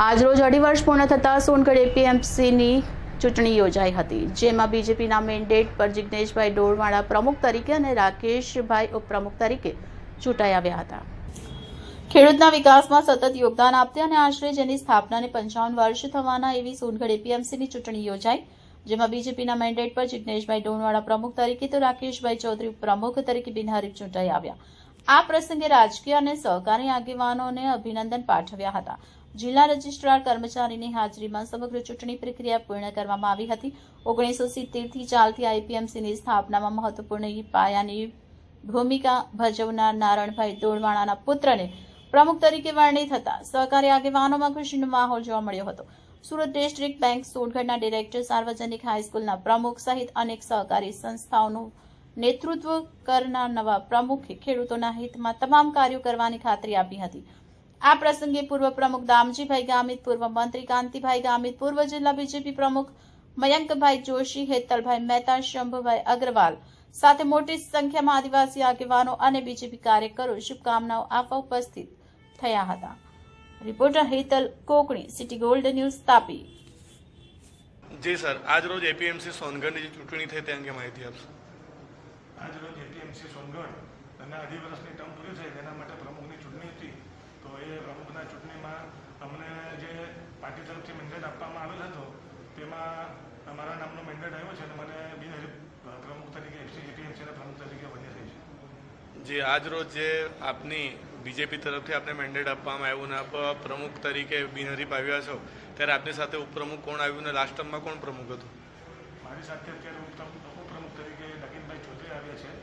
આજરોજ 2.5 વર્ષ પૂર્ણ થતાં સોનગઢ એપીએમસીની ચૂંટણી યોજાઈ હતી, જેમાં બીજેપીના મેન્ડેટ પર જિગ્નેશભાઈ ડોળવાણા પ્રમુખ તરીકે અને રાકેશભાઈ ઉપપ્રમુખ તરીકે ચૂંટાઈ આવ્યા હતા. ખેડૂતના વિકાસમાં સતત યોગદાન આપતી અને આશરે જેની સ્થાપનાને 55 વર્ષ થવાના એવી સોનગઢ એપીએમસીની ચૂંટણી યોજાઈ, જેમાં બીજેપીના મેન્ડેટ પર જિગ્નેશભાઈ ડોળવાણા પ્રમુખ તરીકે તો રાકેશભાઈ ચૌધરી પ્રમુખ તરીકે બિનહરીફ ચૂંટાઈ આવ્યા. આ પ્રસંગે રાજકીય અને સહકારી આગેવાનોને અભિનંદન પાઠવ્યા હતા. જિલ્લા રજિસ્ટ્રાર કર્મચારીની હાજરીમાં સમગ્ર ચૂંટણી પ્રક્રિયા પૂર્ણ કરવામાં આવી હતી. 1970 થી ચાલતી આઈપીએમસીની સ્થાપનામાં મહત્વપૂર્ણ પાયાની ભૂમિકા ભજવનાર નારણભાઈ ડોળવાણાના પુત્રને પ્રમુખ તરીકે વર્ણિત થતા સહકારી આગેવાનોમાં ખુશીનો માહોલ જોવા મળ્યો હતો. સુરત ડિસ્ટ્રિક્ટ બેંક સોનગઢના ડિરેક્ટર, સાર્વજનિક હાઈસ્કૂલના પ્રમુખ સહિત અનેક સહકારી સંસ્થાઓનું નેતૃત્વ કરનાર નવા પ્રમુખે ખેડૂતોના હિતમાં તમામ કાર્યો કરવાની ખાતરી આપી હતી. આ પ્રસંગે પૂર્વ પ્રમુખ દામજીભાઈ ગામિત, પૂર્વ મંત્રી કાંતિભાઈ ગામિત, પૂર્વ જિલ્લા બીજેપી પ્રમુખ મયંકભાઈ જોશી, હેતલભાઈ મહેતા, શંભુભાઈ અગ્રવાલ સાથે મોટી સંખ્યામાં આદિવાસી આગેવાનો અને બીજેપી કાર્યકરો શુભકામનાઓ આપવા ઉપસ્થિત થયા હતા. Reporter Hetal Kokani, City Gold News, Tapi. જી સર, આજ રોજ એપીએમસી સોનગઢની જે ચૂંટણી થઈ તે અંગે માહિતી આપશો. આજ રોજ એપીએમસી સોનગઢ અને 2.5 વર્ષની ટર્મ પૂરી થઈ તેના માટે પ્રમુખની ચૂંટણી હતી. તો એ પ્રમુખના ચૂંટણીમાં અમને જે પાર્ટી તરફથી મેન્ડેટ આપવામાં આવેલ હતો તેમાં મારા નામનો મેન્ડેટ આવ્યો છે અને મને બિનહરીફ પ્રમુખ તરીકે એપીએમસીના પ્રમુખ તરીકે બની થઈ છે. જે આજ રોજ જે આપની બીજેપી તરફથી આપને મેન્ડેટ આપવામાં આવ્યું ને આપ પ્રમુખ તરીકે બિનહરીફ આવ્યા છો, ત્યારે આપની સાથે ઉપપ્રમુખ કોણ આવ્યું ને લાસ્ટ ટર્મમાં કોણ પ્રમુખ હતું? મારી સાથે અત્યારે ઉપપ્રમુખ તરીકે નગીનભાઈ ચૌધરી આવ્યા છે,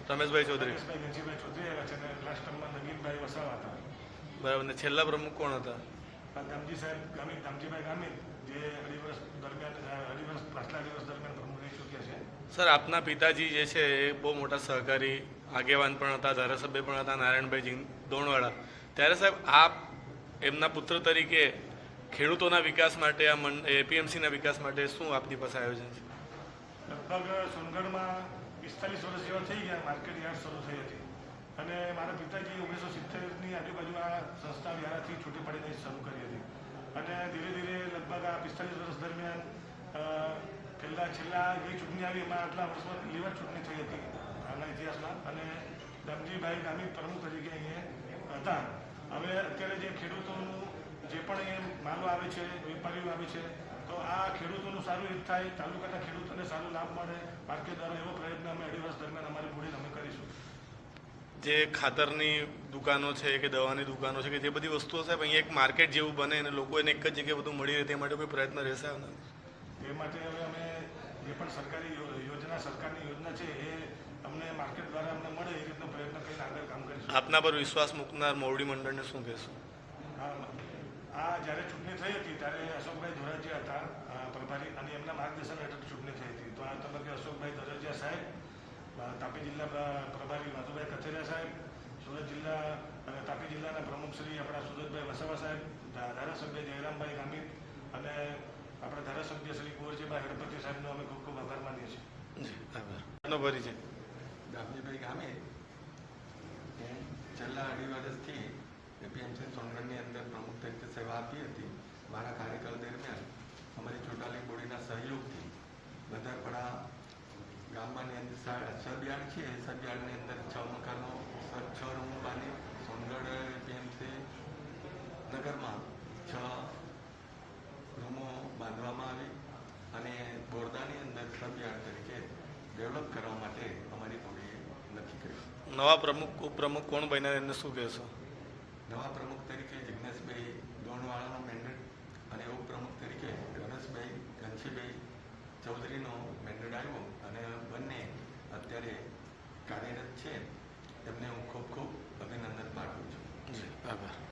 રમેશભાઈ ચૌધરી, ગંજીભાઈ ચૌધરી આવ્યા છે અને લાસ્ટ ટર્મમાં નગીનભાઈ વસાવા હતા. બરાબર. ને છેલ્લા પ્રમુખ કોણ હતા? દામજીભાઈ ગામિત, જે 2.5 વર્ષ દરમિયાન પાછલા 2.5 વર્ષ દરમિયાન પ્રમુખ રહી ચૂક્યા છે. સર, આપના પિતાજી જે છે એ બહુ મોટા સહકારી આગેવાન પણ હતા, ધારાસભ્ય પણ હતા, નારાયણભાઈ ડોળવાણા. ત્યારે સાહેબ, આપ એમના પુત્ર તરીકે ખેડૂતોના વિકાસ માટે, આ એપીએમસીના વિકાસ માટે શું આપની પાસે આયોજન છે? લગભગ સોનગઢમાં 45 વર્ષ જેવા થઈ ગયા માર્કેટ યાર્ડ શરૂ થઈ હતી અને મારા પિતાજી 1970ની આજુબાજુ આ સંસ્થા વ્યારાથી છૂટી પડીને શરૂ કરી હતી અને ધીરે ધીરે લગભગ આ 45 વર્ષ દરમિયાન છેલ્લા જે ચૂંટણી આવી એમાં આટલા વર્ષમાં લીવર ચૂંટણી થઈ હતી આના ઇતિહાસમાં અને દામજીભાઈ ગામિત પ્રમુખ તરીકે અહીંયા હતા. હવે અત્યારે જે ખેડૂતોનું જે પણ એ માલો આવે છે, વેપારીઓ આવે છે, તો આ ખેડૂતોનું સારું હિત થાય, તાલુકાના ખેડૂતોને સારો લાભ મળે, માર્કેટ દ્વારા એવો પ્રયત્ન અમે 2.5 વર્ષ દરમિયાન અમારી મૂડી અમે કરીશું. જે ખાતરની દુકાનો છે કે દવાની દુકાનો છે કે જે બધી વસ્તુઓ સાહેબ અહીંયા એક માર્કેટ જેવું બને અને લોકો એને એક જ જગ્યાએ બધું મળી રહે, તે માટે કોઈ પ્રયત્ન રહેશે? એ માટે હવે અમે જે પણ સરકારની યોજના છે એ અમને માર્કેટ દ્વારા અમને મળે એ રીતનો પ્રયત્ન કરીને આગળ કામ કરીશું. આપના પર વિશ્વાસ મૂકનાર મોવડી મંડળને શું કહેશો? આ જ્યારે ચૂંટણી થઈ હતી ત્યારે અશોકભાઈ ધોરાજીયા હતા પ્રભારી અને એમના માર્ગદર્શન હેઠળ ચૂંટણી થઈ હતી. તો આ તબક્કે અશોકભાઈ ધોરાજીયા સાહેબ, તાપી જિલ્લા પ્રભારી માધુભાઈ કથેરિયા સાહેબ, સુરત જિલ્લા અને તાપી જિલ્લાના પ્રમુખ શ્રી આપણા સુરતભાઈ વસાવા સાહેબ, ધારાસભ્ય જયરામભાઈ ગામિત અને આપણા ધારાસભ્ય શ્રી કુંવરજીભાઈ હળપતિ સાહેબનો અમે ખૂબ ખૂબ આભાર માનીએ છીએ. આભાર. પરિચય? દામજીભાઈ ગામિત, હું છેલ્લા 2.5 વર્ષથી એપીએમસી સોનગઢની અંદર પ્રમુખ તરીકે સેવા આપી હતી. મારા કાર્યકાળ દરમિયાન અમારી ચૂંટાયેલી બોડીના સહયોગથી બધાપડા ગામમાંની અંદર સબયાર્ડ છે, એ સબયાર્ડની અંદર 6 મકાનો 6 રૂમો બાંધી સોનગઢ એપીએમસી નગરમાં 6 રૂમો બાંધવામાં આવી અને બોરદાની અંદર સબયાર્ડ તરીકે ડેવલપ કરવા માટે અમારી બોડીએ નક્કી કર્યું. નવા પ્રમુખ ઉપપ્રમુખ કોણ બન્યા એને શું કહેશો? નવા પ્રમુખ તરીકે જિગ્નેશભાઈ ડોળવાણાનો મેન્ડેટ અને ઉપપ્રમુખ તરીકે રમેશભાઈ ઘનશ્યામભાઈ ચૌધરીનો મેન્ડેટ આવ્યો અને બંને અત્યારે કાર્યરત છે. તેમને હું ખૂબ ખૂબ અભિનંદન પાઠવું છું. આભાર.